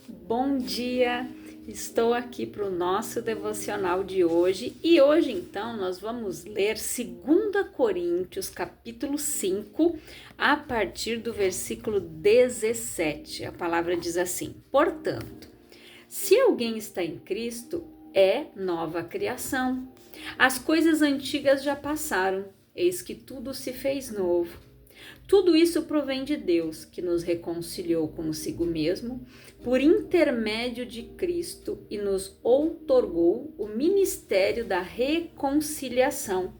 Bom dia! Estou aqui para o nosso devocional de hoje e hoje então nós vamos ler 2 Coríntios capítulo 5 a partir do versículo 17. A palavra diz assim: Portanto, se alguém está em Cristo, é nova criação. As coisas antigas já passaram, eis que tudo se fez novo. Tudo isso provém de Deus, que nos reconciliou consigo mesmo por intermédio de Cristo e nos outorgou o ministério da reconciliação.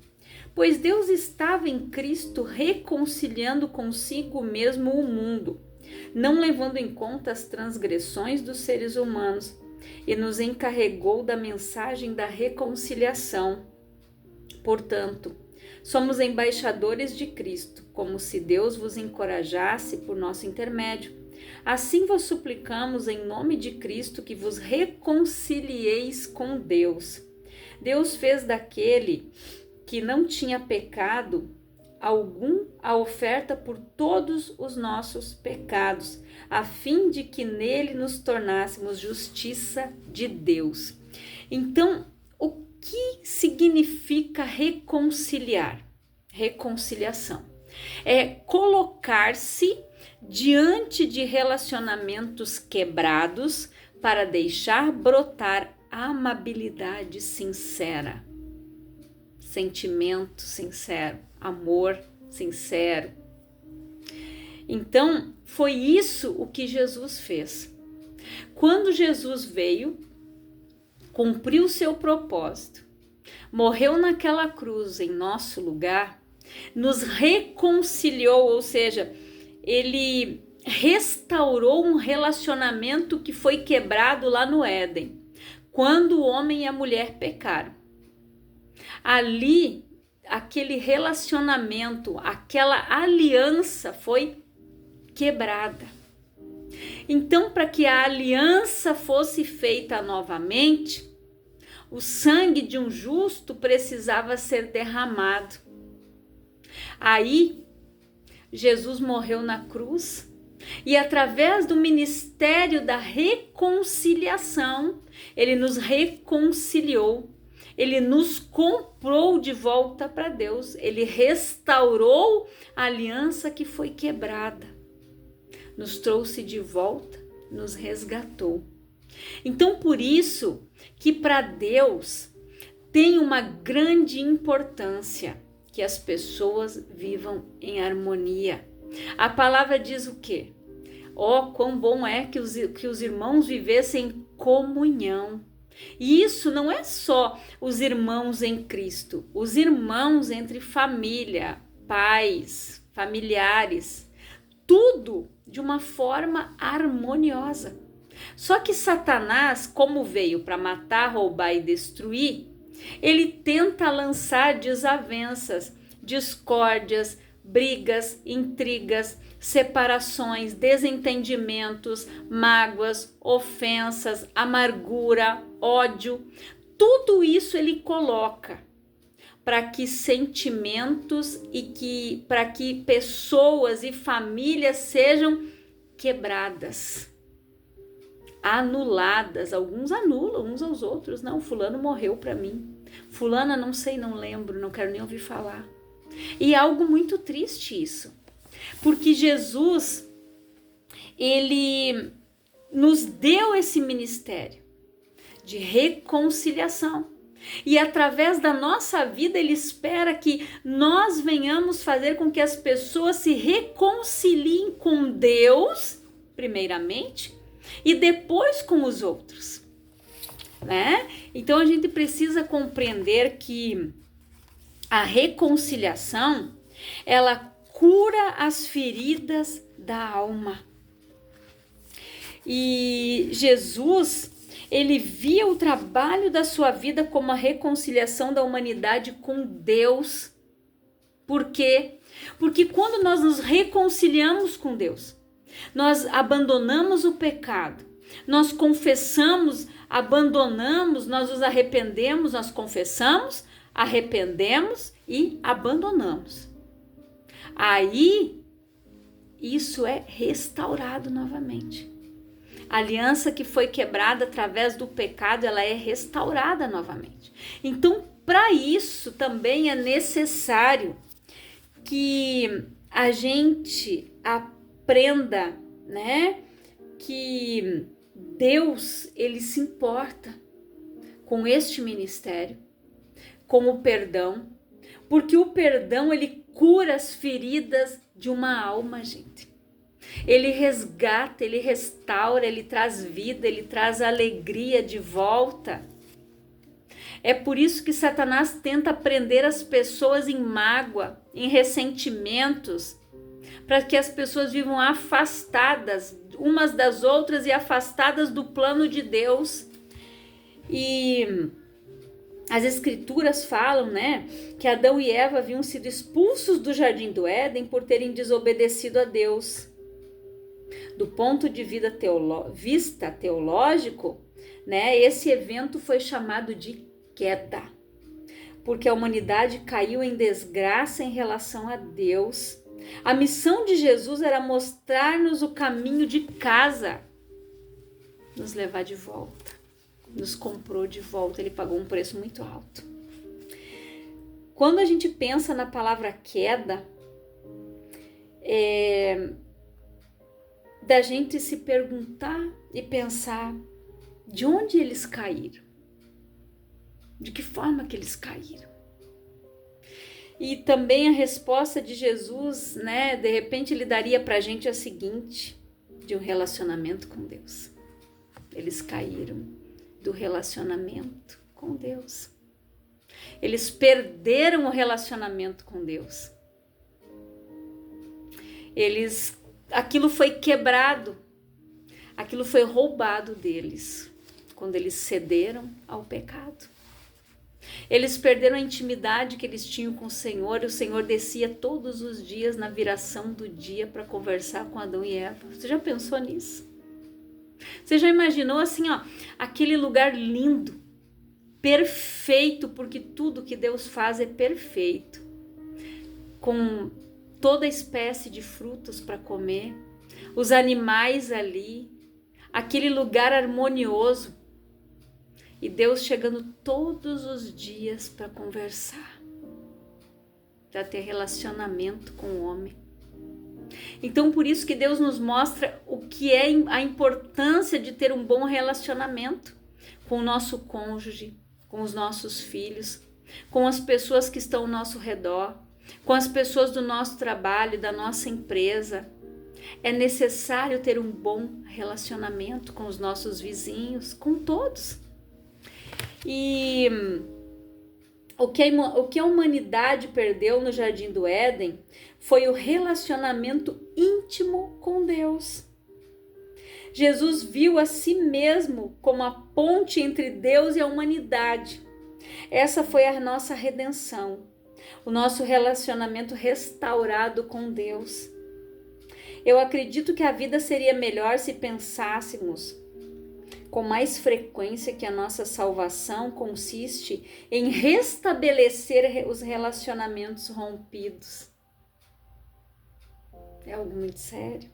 Pois Deus estava em Cristo reconciliando consigo mesmo o mundo, não levando em conta as transgressões dos seres humanos, e nos encarregou da mensagem da reconciliação. Portanto, somos embaixadores de Cristo, como se Deus vos encorajasse por nosso intermédio. Assim vos suplicamos em nome de Cristo que vos reconcilieis com Deus. Deus fez daquele que não tinha pecado algum a oferta por todos os nossos pecados, a fim de que nele nos tornássemos justiça de Deus. Então, o que significa reconciliar? Reconciliação é colocar-se diante de relacionamentos quebrados para deixar brotar amabilidade sincera, sentimento sincero, amor sincero. Então, foi isso o que Jesus fez. Quando Jesus veio, cumpriu seu propósito, morreu naquela cruz em nosso lugar, nos reconciliou, ou seja, ele restaurou um relacionamento que foi quebrado lá no Éden, quando o homem e a mulher pecaram. Ali, aquele relacionamento, aquela aliança foi quebrada. Então, para que a aliança fosse feita novamente, o sangue de um justo precisava ser derramado. Aí, Jesus morreu na cruz e, através do ministério da reconciliação, ele nos reconciliou, ele nos comprou de volta para Deus, ele restaurou a aliança que foi quebrada, nos trouxe de volta, nos resgatou. Então, por isso que para Deus tem uma grande importância que as pessoas vivam em harmonia. A palavra diz o quê? Quão bom é que os irmãos vivessem em comunhão. E isso não é só os irmãos em Cristo, os irmãos entre família, pais, familiares, tudo de uma forma harmoniosa. Só que Satanás, como veio para matar, roubar e destruir, ele tenta lançar desavenças, discórdias, brigas, intrigas, separações, desentendimentos, mágoas, ofensas, amargura, ódio. Tudo isso ele coloca para que sentimentos e para que pessoas e famílias sejam quebradas, anuladas. Alguns anulam uns aos outros. Não, fulano morreu para mim, fulana não sei, não lembro, não quero nem ouvir falar. E é algo muito triste isso, porque Jesus, ele nos deu esse ministério de reconciliação, e através da nossa vida ele espera que nós venhamos fazer com que as pessoas se reconciliem com Deus primeiramente e depois com os outros, né? Então a gente precisa compreender que a reconciliação, ela cura as feridas da alma. E Jesus, ele via o trabalho da sua vida como a reconciliação da humanidade com Deus. Por quê? Porque quando nós nos reconciliamos com Deus, nós abandonamos o pecado, nós confessamos, abandonamos, nós nos arrependemos, nós confessamos, arrependemos e abandonamos. Aí, isso é restaurado novamente. A aliança que foi quebrada através do pecado, ela é restaurada novamente. Então, para isso também é necessário que a gente aprenda, né, que Deus, ele se importa com este ministério, com o perdão, porque o perdão, ele cura as feridas de uma alma, gente. Ele resgata, ele restaura, ele traz vida, ele traz alegria de volta. É por isso que Satanás tenta prender as pessoas em mágoa, em ressentimentos, para que as pessoas vivam afastadas umas das outras e afastadas do plano de Deus. E as escrituras falam, né, que Adão e Eva haviam sido expulsos do jardim do Éden por terem desobedecido a Deus. Do ponto de vista teológico, né, esse evento foi chamado de queda, porque a humanidade caiu em desgraça em relação a Deus. A missão de Jesus era mostrar-nos o caminho de casa, nos levar de volta, nos comprou de volta, ele pagou um preço muito alto. Quando a gente pensa na palavra queda, da gente se perguntar e pensar de onde eles caíram, de que forma que eles caíram. E também a resposta de Jesus, né, de repente ele daria pra gente a seguinte, de um relacionamento com Deus. Eles caíram do relacionamento com Deus. Eles perderam o relacionamento com Deus. Aquilo foi quebrado, aquilo foi roubado deles, quando eles cederam ao pecado. Eles perderam a intimidade que eles tinham com o Senhor, e o Senhor descia todos os dias na viração do dia para conversar com Adão e Eva. Você já pensou nisso? Você já imaginou assim, ó, aquele lugar lindo, perfeito, porque tudo que Deus faz é perfeito, com toda espécie de frutos para comer, os animais ali, aquele lugar harmonioso, e Deus chegando todos os dias para conversar, para ter relacionamento com o homem. Então, por isso que Deus nos mostra o que é a importância de ter um bom relacionamento com o nosso cônjuge, com os nossos filhos, com as pessoas que estão ao nosso redor, com as pessoas do nosso trabalho, da nossa empresa. É necessário ter um bom relacionamento com os nossos vizinhos, com todos. E o que a humanidade perdeu no Jardim do Éden foi o relacionamento íntimo com Deus. Jesus viu a si mesmo como a ponte entre Deus e a humanidade. Essa foi a nossa redenção, o nosso relacionamento restaurado com Deus. Eu acredito que a vida seria melhor se pensássemos com mais frequência que a nossa salvação consiste em restabelecer os relacionamentos rompidos. É algo muito sério.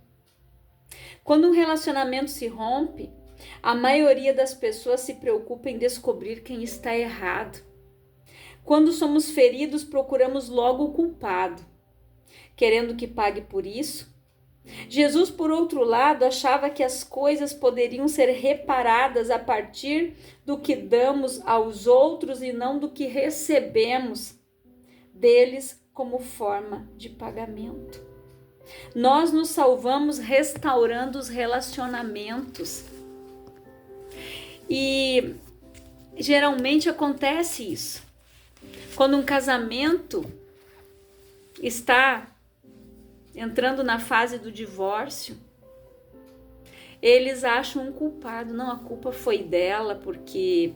Quando um relacionamento se rompe, a maioria das pessoas se preocupa em descobrir quem está errado. Quando somos feridos, procuramos logo o culpado, querendo que pague por isso. Jesus, por outro lado, achava que as coisas poderiam ser reparadas a partir do que damos aos outros e não do que recebemos deles como forma de pagamento. Nós nos salvamos restaurando os relacionamentos. E geralmente acontece isso. Quando um casamento está entrando na fase do divórcio, eles acham um culpado. Não, a culpa foi dela porque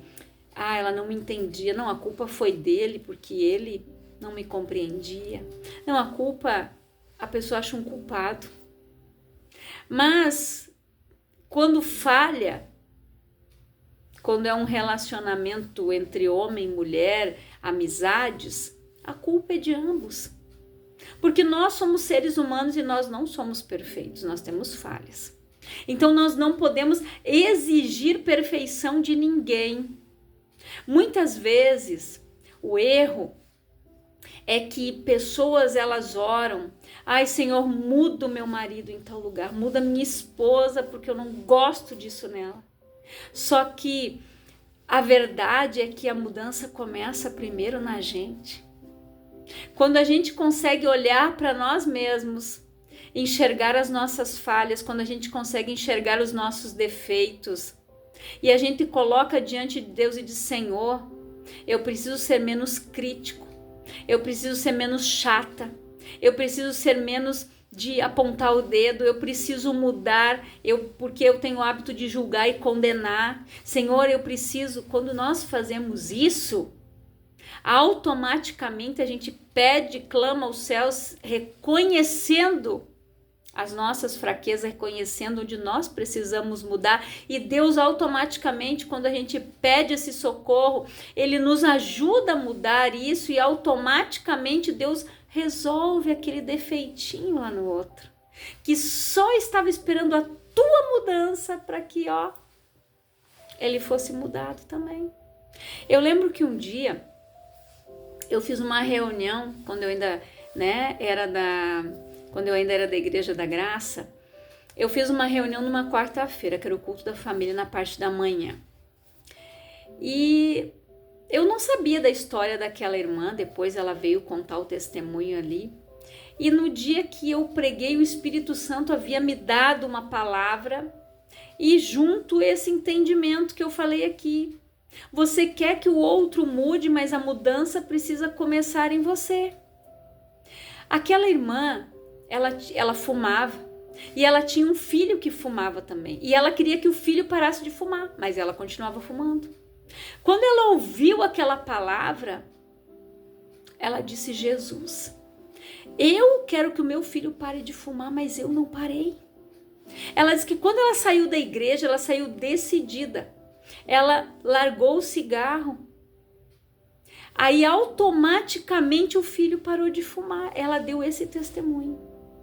ela não me entendia. Não, a culpa foi dele porque ele não me compreendia. Não, a pessoa acha um culpado. Mas quando falha, quando é um relacionamento entre homem e mulher, amizades, a culpa é de ambos. Porque nós somos seres humanos e nós não somos perfeitos, nós temos falhas. Então nós não podemos exigir perfeição de ninguém. Muitas vezes o erro é que pessoas elas oram: ai, Senhor, muda o meu marido em tal lugar, muda minha esposa porque eu não gosto disso nela. Só que a verdade é que a mudança começa primeiro na gente. Quando a gente consegue olhar para nós mesmos, enxergar as nossas falhas, quando a gente consegue enxergar os nossos defeitos, e a gente coloca diante de Deus e diz: Senhor, eu preciso ser menos crítico, eu preciso ser menos chata, eu preciso ser menos de apontar o dedo, eu preciso mudar, porque eu tenho o hábito de julgar e condenar. Senhor, eu preciso. Quando nós fazemos isso, automaticamente a gente pede, clama aos céus, reconhecendo as nossas fraquezas, reconhecendo onde nós precisamos mudar, e Deus automaticamente, quando a gente pede esse socorro, Ele nos ajuda a mudar isso, e automaticamente Deus resolve aquele defeitinho lá no outro, que só estava esperando a tua mudança para que, ele fosse mudado também. Eu lembro que um dia eu fiz uma reunião, quando eu ainda, quando eu ainda era da Igreja da Graça, eu fiz uma reunião numa quarta-feira, que era o culto da família, na parte da manhã. E eu não sabia da história daquela irmã, depois ela veio contar o testemunho ali. E no dia que eu preguei, o Espírito Santo havia me dado uma palavra e junto esse entendimento que eu falei aqui. Você quer que o outro mude, mas a mudança precisa começar em você. Aquela irmã, ela fumava e ela tinha um filho que fumava também. E ela queria que o filho parasse de fumar, mas ela continuava fumando. Quando ela ouviu aquela palavra, ela disse: Jesus, eu quero que o meu filho pare de fumar, mas eu não parei. Ela disse que quando ela saiu da igreja, ela saiu decidida. Ela largou o cigarro. Aí automaticamente o filho parou de fumar. Ela deu esse testemunho.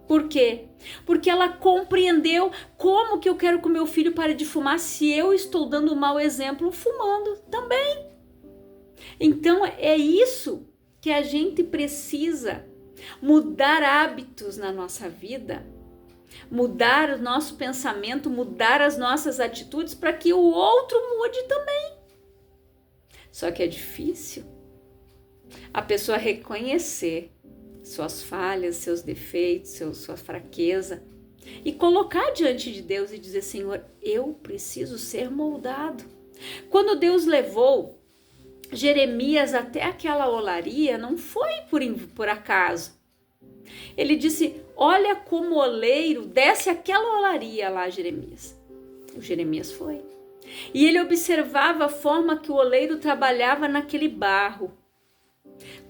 Por quê? Porque ela compreendeu: como que eu quero que o meu filho pare de fumar se eu estou dando um mau exemplo fumando também? Então é isso que a gente precisa mudar hábitos na nossa vida, mudar o nosso pensamento, mudar as nossas atitudes para que o outro mude também. Só que é difícil a pessoa reconhecer suas falhas, seus defeitos, sua fraqueza e colocar diante de Deus e dizer: Senhor, eu preciso ser moldado. Quando Deus levou Jeremias até aquela olaria, não foi por acaso. Ele disse: olha como o oleiro desce aquela olaria lá, Jeremias. O Jeremias foi. E ele observava a forma que o oleiro trabalhava naquele barro.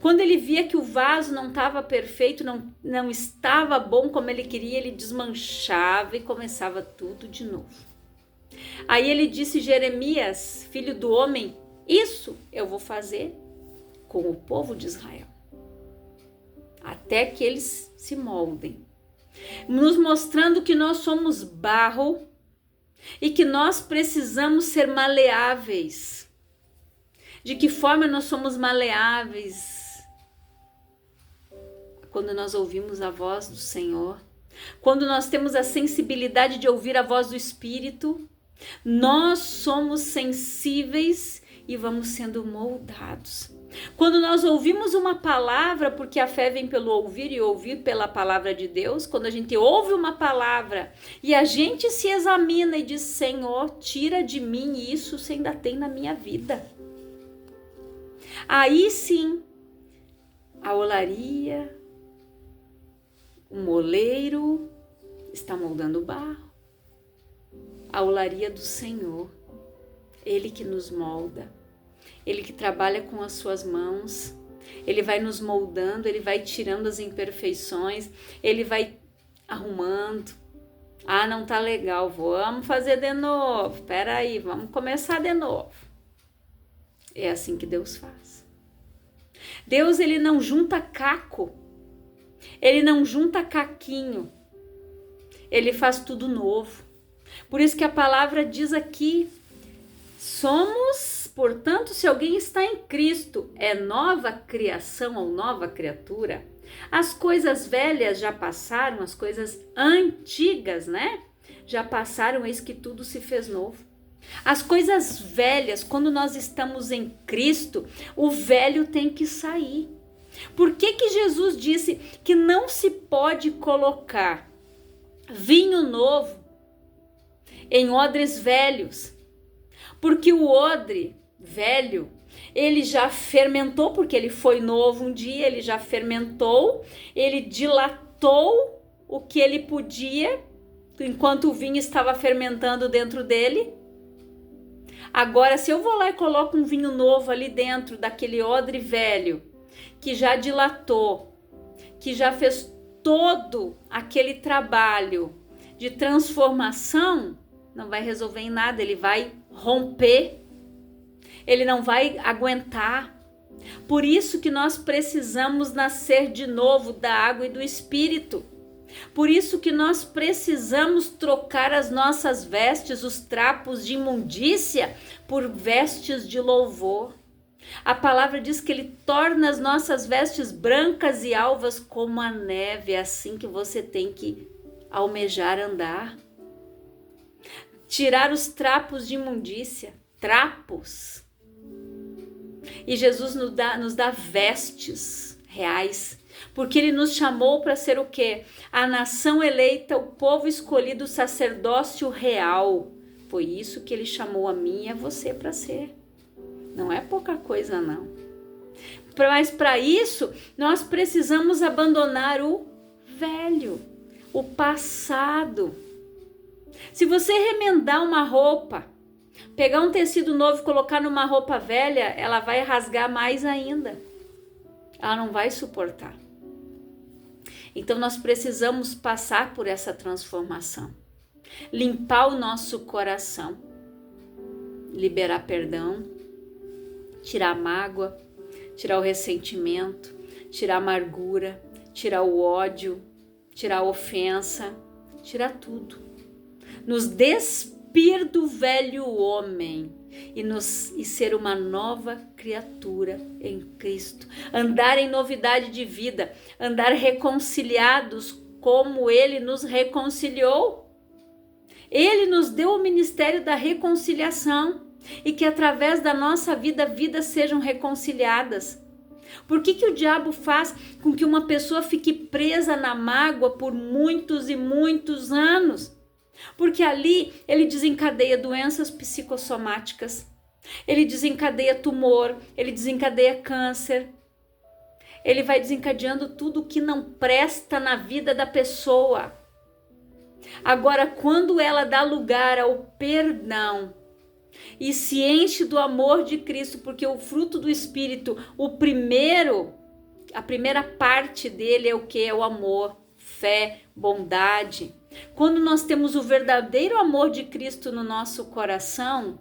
Quando ele via que o vaso não estava perfeito, não estava bom como ele queria, ele desmanchava e começava tudo de novo. Aí ele disse: Jeremias, filho do homem, isso eu vou fazer com o povo de Israel, até que eles se moldem, nos mostrando que nós somos barro e que nós precisamos ser maleáveis. De que forma nós somos maleáveis? Quando nós ouvimos a voz do Senhor, quando nós temos a sensibilidade de ouvir a voz do Espírito, nós somos sensíveis e vamos sendo moldados. Quando nós ouvimos uma palavra, porque a fé vem pelo ouvir e ouvir pela palavra de Deus, quando a gente ouve uma palavra e a gente se examina e diz: Senhor, tira de mim isso se ainda tem na minha vida. Aí sim, a olaria, o moleiro está moldando o barro. A olaria do Senhor, Ele que nos molda, Ele que trabalha com as suas mãos, Ele vai nos moldando, Ele vai tirando as imperfeições, Ele vai arrumando. Ah, não tá legal, vamos fazer de novo, peraí, vamos começar de novo. É assim que Deus faz. Deus, Ele não junta caco, Ele não junta caquinho, Ele faz tudo novo. Por isso que a palavra diz aqui, somos, portanto, se alguém está em Cristo, é nova criação ou nova criatura. As coisas velhas já passaram, as coisas antigas, né? Já passaram, eis que tudo se fez novo. As coisas velhas, quando nós estamos em Cristo, o velho tem que sair. Por que que Jesus disse que não se pode colocar vinho novo em odres velhos? Porque o odre velho, ele já fermentou, porque ele foi novo um dia, ele já fermentou, ele dilatou o que ele podia, enquanto o vinho estava fermentando dentro dele. Agora, se eu vou lá e coloco um vinho novo ali dentro daquele odre velho, que já dilatou, que já fez todo aquele trabalho de transformação, não vai resolver em nada, ele vai romper, ele não vai aguentar. Por isso que nós precisamos nascer de novo da água e do Espírito. Por isso que nós precisamos trocar as nossas vestes, os trapos de imundícia, por vestes de louvor. A palavra diz que ele torna as nossas vestes brancas e alvas como a neve. É assim que você tem que almejar andar. Tirar os trapos de imundícia, trapos. E Jesus nos dá vestes reais, porque ele nos chamou para ser o quê? A nação eleita, o povo escolhido, o sacerdócio real. Foi isso que ele chamou a mim e a você para ser. Não é pouca coisa, não. Mas para isso, nós precisamos abandonar o velho, o passado. Se você remendar uma roupa, pegar um tecido novo e colocar numa roupa velha, ela vai rasgar mais ainda. Ela não vai suportar. Então nós precisamos passar por essa transformação. Limpar o nosso coração. Liberar perdão. Tirar a mágoa. Tirar o ressentimento. Tirar a amargura. Tirar o ódio. Tirar a ofensa. Tirar tudo. Nos despir do velho homem e ser uma nova criatura em Cristo. Andar em novidade de vida, andar reconciliados como Ele nos reconciliou. Ele nos deu o ministério da reconciliação e que através da nossa vida, vidas sejam reconciliadas. Por que o diabo faz com que uma pessoa fique presa na mágoa por muitos e muitos anos? Porque ali ele desencadeia doenças psicossomáticas, ele desencadeia tumor, ele desencadeia câncer, ele vai desencadeando tudo que não presta na vida da pessoa. Agora, quando ela dá lugar ao perdão e se enche do amor de Cristo, porque o fruto do Espírito, a primeira parte dele é o que? É o amor, fé, bondade. Quando nós temos o verdadeiro amor de Cristo no nosso coração,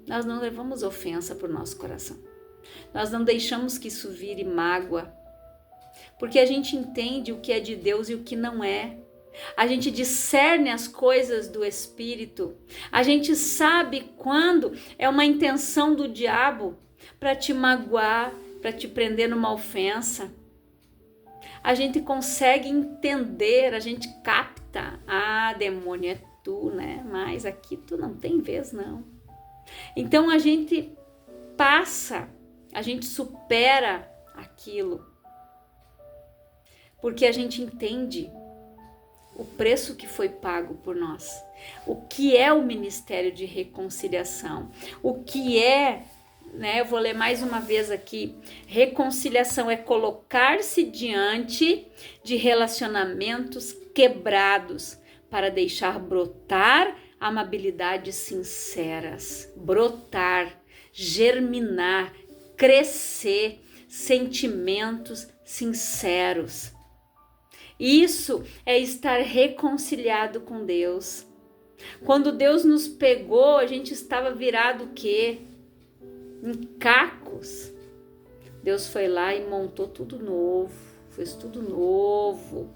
nós não levamos ofensa para o nosso coração. Nós não deixamos que isso vire mágoa. Porque a gente entende o que é de Deus e o que não é. A gente discerne as coisas do Espírito. A gente sabe quando é uma intenção do diabo para te magoar, para te prender numa ofensa. A gente consegue entender, a gente capta. Ah, demônio, é tu, né? Mas aqui tu não tem vez, não. Então a gente passa, a gente supera aquilo. Porque a gente entende o preço que foi pago por nós. O que é o ministério de reconciliação? O que é, né? Eu vou ler mais uma vez aqui. Reconciliação é colocar-se diante de relacionamentos quebrados para deixar brotar amabilidades sinceras, brotar, germinar, crescer sentimentos sinceros. Isso é estar reconciliado com Deus. Quando Deus nos pegou, a gente estava virado o quê? Em cacos. Deus foi lá e montou tudo novo, fez tudo novo.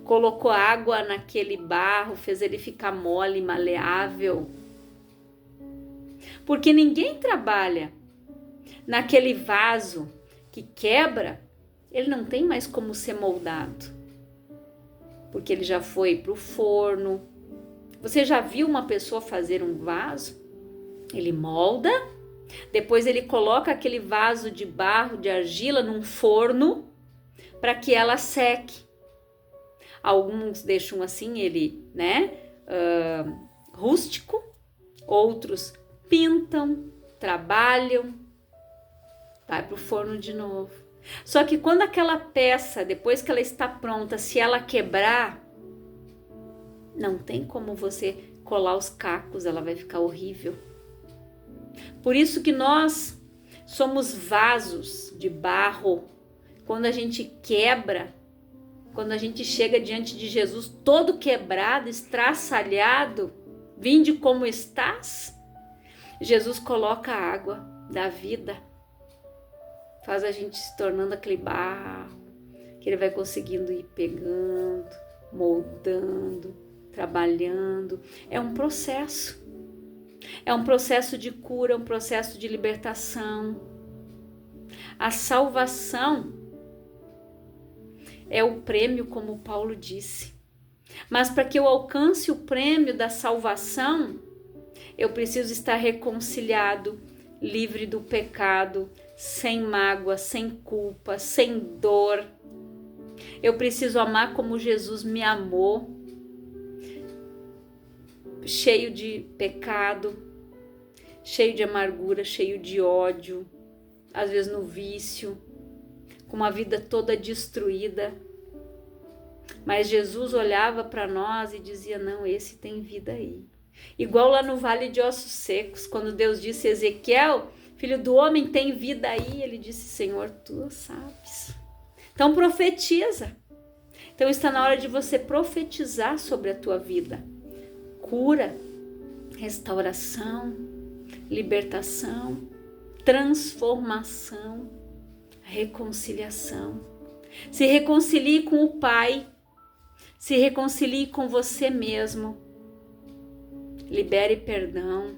colocou água naquele barro, fez ele ficar mole, maleável. Porque ninguém trabalha naquele vaso que quebra, ele não tem mais como ser moldado. Porque ele já foi para o forno. Você já viu uma pessoa fazer um vaso? Ele molda, depois ele coloca aquele vaso de barro, de argila, num forno para que ela seque. Alguns deixam assim ele, rústico, outros pintam, trabalham, vai para o forno de novo. Só que quando aquela peça, depois que ela está pronta, se ela quebrar, não tem como você colar os cacos, ela vai ficar horrível. Por isso que nós somos vasos de barro. Quando a gente quebra, quando a gente chega diante de Jesus todo quebrado, estraçalhado, vinde como estás, Jesus coloca a água da vida, faz a gente se tornando aquele barro, que ele vai conseguindo ir pegando, moldando, trabalhando. É um processo de cura, um processo de libertação. A salvação é o prêmio, como Paulo disse. Mas para que eu alcance o prêmio da salvação, eu preciso estar reconciliado, livre do pecado, sem mágoa, sem culpa, sem dor. Eu preciso amar como Jesus me amou, cheio de pecado, cheio de amargura, cheio de ódio, às vezes no vício, com uma vida toda destruída. Mas Jesus olhava para nós e dizia, não, esse tem vida aí. Igual lá no Vale de Ossos Secos, quando Deus disse, Ezequiel, filho do homem, tem vida aí. Ele disse, Senhor, tu sabes. Então profetiza. Então está na hora de você profetizar sobre a tua vida. Cura, restauração, libertação, transformação, reconciliação. Se reconcilie com o Pai, se reconcilie com você mesmo. Libere perdão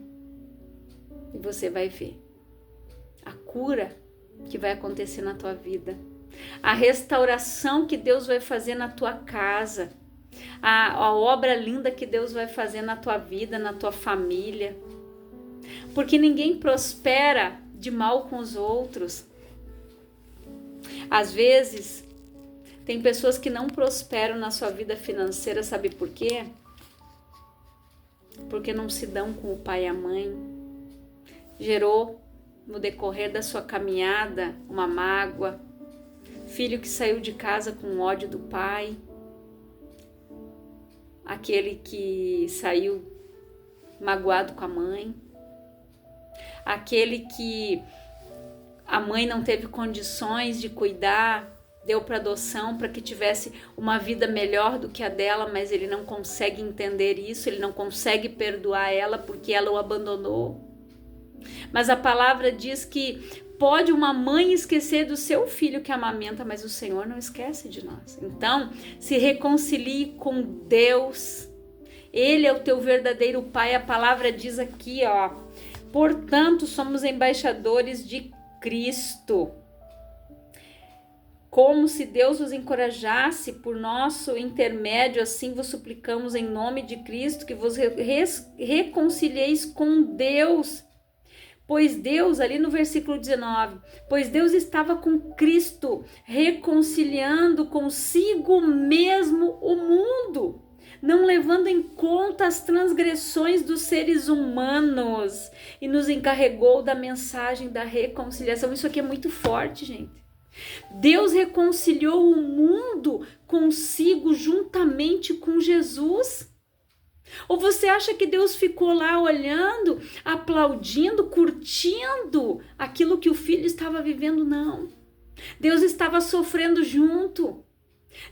e você vai ver a cura que vai acontecer na tua vida, a restauração que Deus vai fazer na tua casa, a obra linda que Deus vai fazer na tua vida, na tua família. Porque ninguém prospera de mal com os outros. Às vezes, tem pessoas que não prosperam na sua vida financeira, sabe por quê? Porque não se dão com o pai e a mãe. Gerou, no decorrer da sua caminhada, uma mágoa. Filho que saiu de casa com ódio do pai. Aquele que saiu magoado com a mãe. Aquele que a mãe não teve condições de cuidar, deu para adoção para que tivesse uma vida melhor do que a dela, mas ele não consegue entender isso, ele não consegue perdoar ela porque ela o abandonou. Mas a palavra diz que pode uma mãe esquecer do seu filho que amamenta, mas o Senhor não esquece de nós. Então, se reconcilie com Deus. Ele é o teu verdadeiro Pai. A palavra diz aqui, portanto, somos embaixadores de Cristo. Como se Deus vos encorajasse por nosso intermédio, assim vos suplicamos em nome de Cristo que vos reconcilieis com Deus. Pois Deus, ali no versículo 19, pois Deus estava com Cristo reconciliando consigo mesmo o mundo, não levando em conta as transgressões dos seres humanos, e nos encarregou da mensagem da reconciliação. Isso aqui é muito forte, gente. Deus reconciliou o mundo consigo juntamente com Jesus. Ou você acha que Deus ficou lá olhando, aplaudindo, curtindo aquilo que o filho estava vivendo? Não. Deus estava sofrendo junto.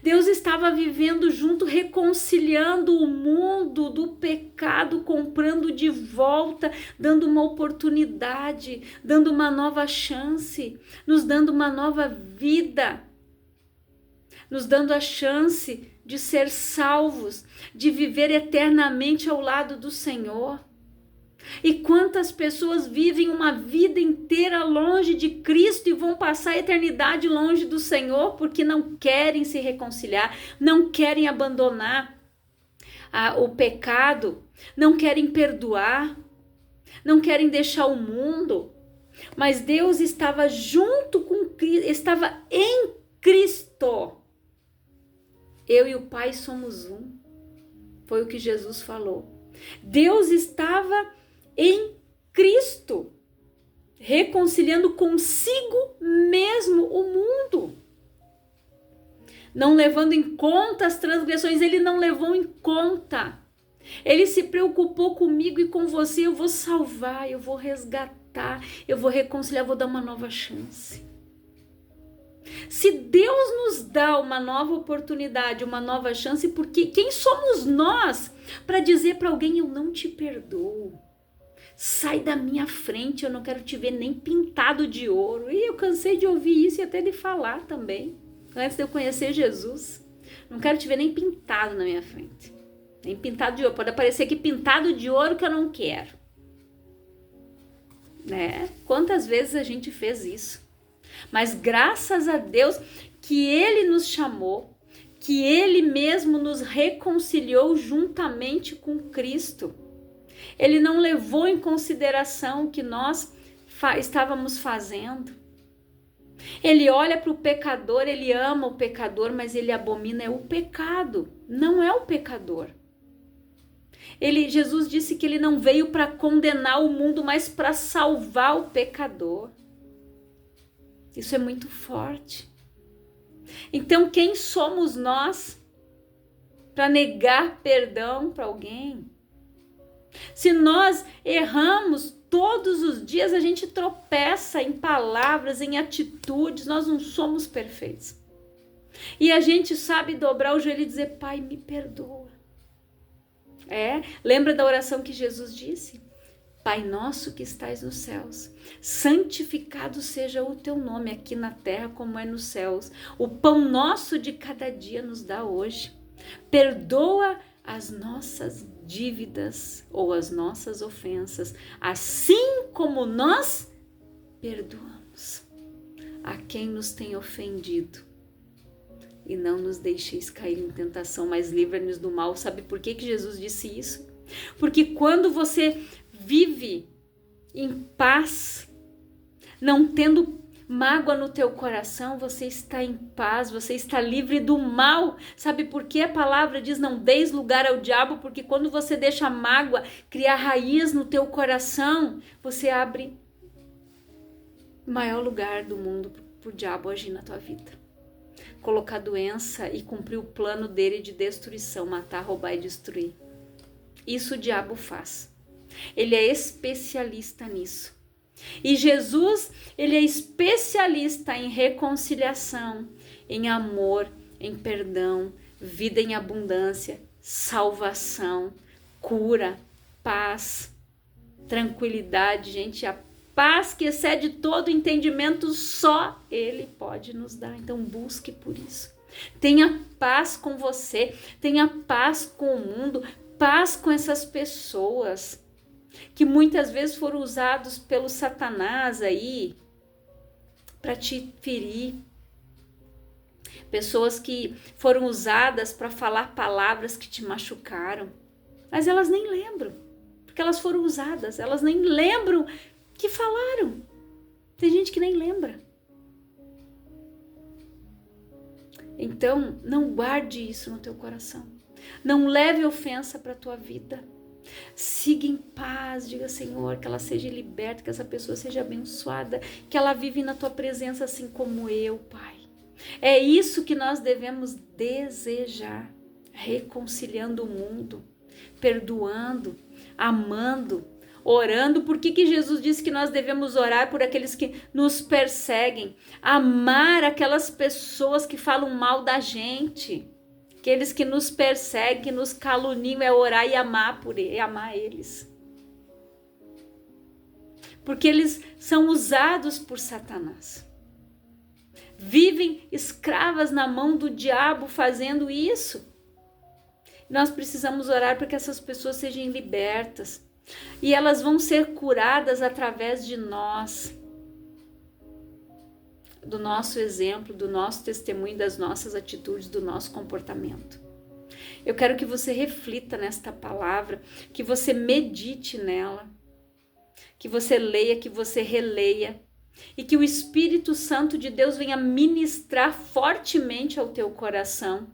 Deus estava vivendo junto, reconciliando o mundo do pecado, comprando de volta, dando uma oportunidade, dando uma nova chance, nos dando uma nova vida, nos dando a chance de ser salvos, de viver eternamente ao lado do Senhor. E quantas pessoas vivem uma vida inteira longe de Cristo e vão passar a eternidade longe do Senhor porque não querem se reconciliar, não querem abandonar o pecado, não querem perdoar, não querem deixar o mundo. Mas Deus estava junto com Cristo, estava em Cristo. Eu e o Pai somos um. Foi o que Jesus falou. Deus estava em Cristo, reconciliando consigo mesmo o mundo. Não levando em conta as transgressões, ele não levou em conta. Ele se preocupou comigo e com você. Eu vou salvar, eu vou resgatar, eu vou reconciliar, vou dar uma nova chance. Se Deus nos dá uma nova oportunidade, uma nova chance, porque quem somos nós para dizer para alguém, eu não te perdoo? Sai da minha frente, eu não quero te ver nem pintado de ouro. E eu cansei de ouvir isso e até de falar também, antes de eu conhecer Jesus. Não quero te ver nem pintado na minha frente. Nem pintado de ouro. Pode aparecer aqui pintado de ouro que eu não quero. Né? Quantas vezes a gente fez isso? Mas graças a Deus que Ele nos chamou, que Ele mesmo nos reconciliou juntamente com Cristo. Ele não levou em consideração o que nós estávamos fazendo. Ele olha para o pecador, ele ama o pecador, mas ele abomina o pecado, não é o pecador. Jesus disse que ele não veio para condenar o mundo, mas para salvar o pecador. Isso é muito forte. Então, quem somos nós para negar perdão para alguém? Se nós erramos todos os dias, a gente tropeça em palavras, em atitudes, nós não somos perfeitos. E a gente sabe dobrar o joelho e dizer, Pai, me perdoa. Lembra da oração que Jesus disse? Pai nosso que estais nos céus, santificado seja o teu nome aqui na terra como é nos céus. O pão nosso de cada dia nos dá hoje. Perdoa as nossas dívidas ou as nossas ofensas, assim como nós perdoamos a quem nos tem ofendido. E não nos deixeis cair em tentação, mas livra-nos do mal. Sabe por que Jesus disse isso? Porque quando você vive em paz, não tendo mágoa no teu coração, você está em paz, você está livre do mal. Sabe por que a palavra diz não deis lugar ao diabo? Porque quando você deixa a mágoa criar raiz no teu coração, você abre o maior lugar do mundo para o diabo agir na tua vida. Colocar doença e cumprir o plano dele de destruição, matar, roubar e destruir. Isso o diabo faz. Ele é especialista nisso. E Jesus, ele é especialista em reconciliação, em amor, em perdão, vida em abundância, salvação, cura, paz, tranquilidade. Gente, a paz que excede todo entendimento, só Ele pode nos dar. Então busque por isso. Tenha paz com você, tenha paz com o mundo, paz com essas pessoas que muitas vezes foram usados pelo Satanás aí para te ferir. Pessoas que foram usadas para falar palavras que te machucaram, mas elas nem lembram, porque elas foram usadas, elas nem lembram que falaram. Tem gente que nem lembra. Então, não guarde isso no teu coração. Não leve ofensa para a tua vida. Siga em paz, diga, Senhor, que ela seja liberta, que essa pessoa seja abençoada, que ela vive na tua presença assim como eu, Pai. É isso que nós devemos desejar, reconciliando o mundo, perdoando, amando, orando. Por que Jesus disse que nós devemos orar por aqueles que nos perseguem? Amar aquelas pessoas que falam mal da gente, aqueles que nos perseguem, que nos caluniam, é orar e amar por eles, amar eles. Porque eles são usados por Satanás. Vivem escravas na mão do diabo fazendo isso. Nós precisamos orar para que essas pessoas sejam libertas. E elas vão ser curadas através de nós, do nosso exemplo, do nosso testemunho, das nossas atitudes, do nosso comportamento. Eu quero que você reflita nesta palavra, que você medite nela, que você leia, que você releia, e que o Espírito Santo de Deus venha ministrar fortemente ao teu coração.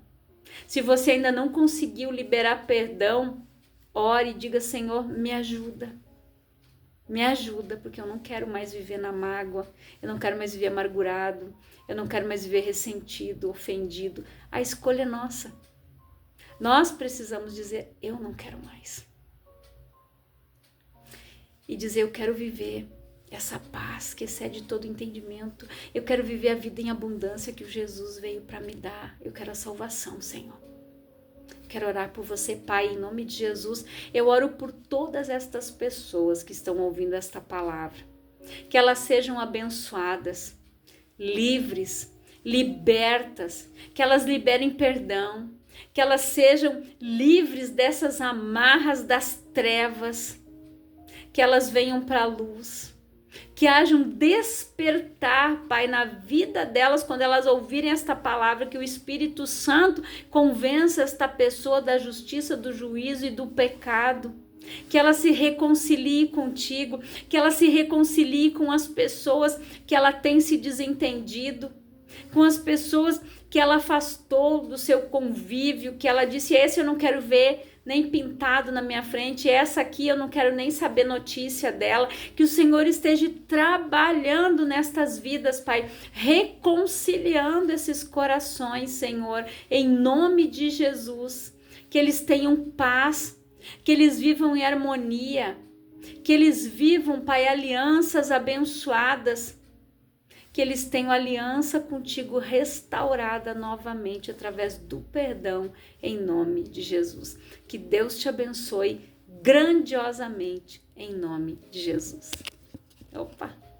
Se você ainda não conseguiu liberar perdão, ore e diga: Senhor, me ajuda. Me ajuda, porque eu não quero mais viver na mágoa, eu não quero mais viver amargurado, eu não quero mais viver ressentido, ofendido. A escolha é nossa. Nós precisamos dizer: eu não quero mais. E dizer: eu quero viver essa paz que excede todo entendimento. Eu quero viver a vida em abundância que o Jesus veio para me dar. Eu quero a salvação, Senhor. Quero orar por você, Pai, em nome de Jesus. Eu oro por todas estas pessoas que estão ouvindo esta palavra. Que elas sejam abençoadas, livres, libertas, que elas liberem perdão, que elas sejam livres dessas amarras das trevas, que elas venham para a luz, que haja um despertar, Pai, na vida delas quando elas ouvirem esta palavra, que o Espírito Santo convença esta pessoa da justiça, do juízo e do pecado, que ela se reconcilie contigo, que ela se reconcilie com as pessoas que ela tem se desentendido, com as pessoas que ela afastou do seu convívio, que ela disse: esse eu não quero ver nem pintado na minha frente, essa aqui eu não quero nem saber notícia dela. Que o Senhor esteja trabalhando nestas vidas, Pai, reconciliando esses corações, Senhor, em nome de Jesus, que eles tenham paz, que eles vivam em harmonia, que eles vivam, Pai, alianças abençoadas, que eles tenham aliança contigo restaurada novamente através do perdão, em nome de Jesus. Que Deus te abençoe grandiosamente, em nome de Jesus. Opa!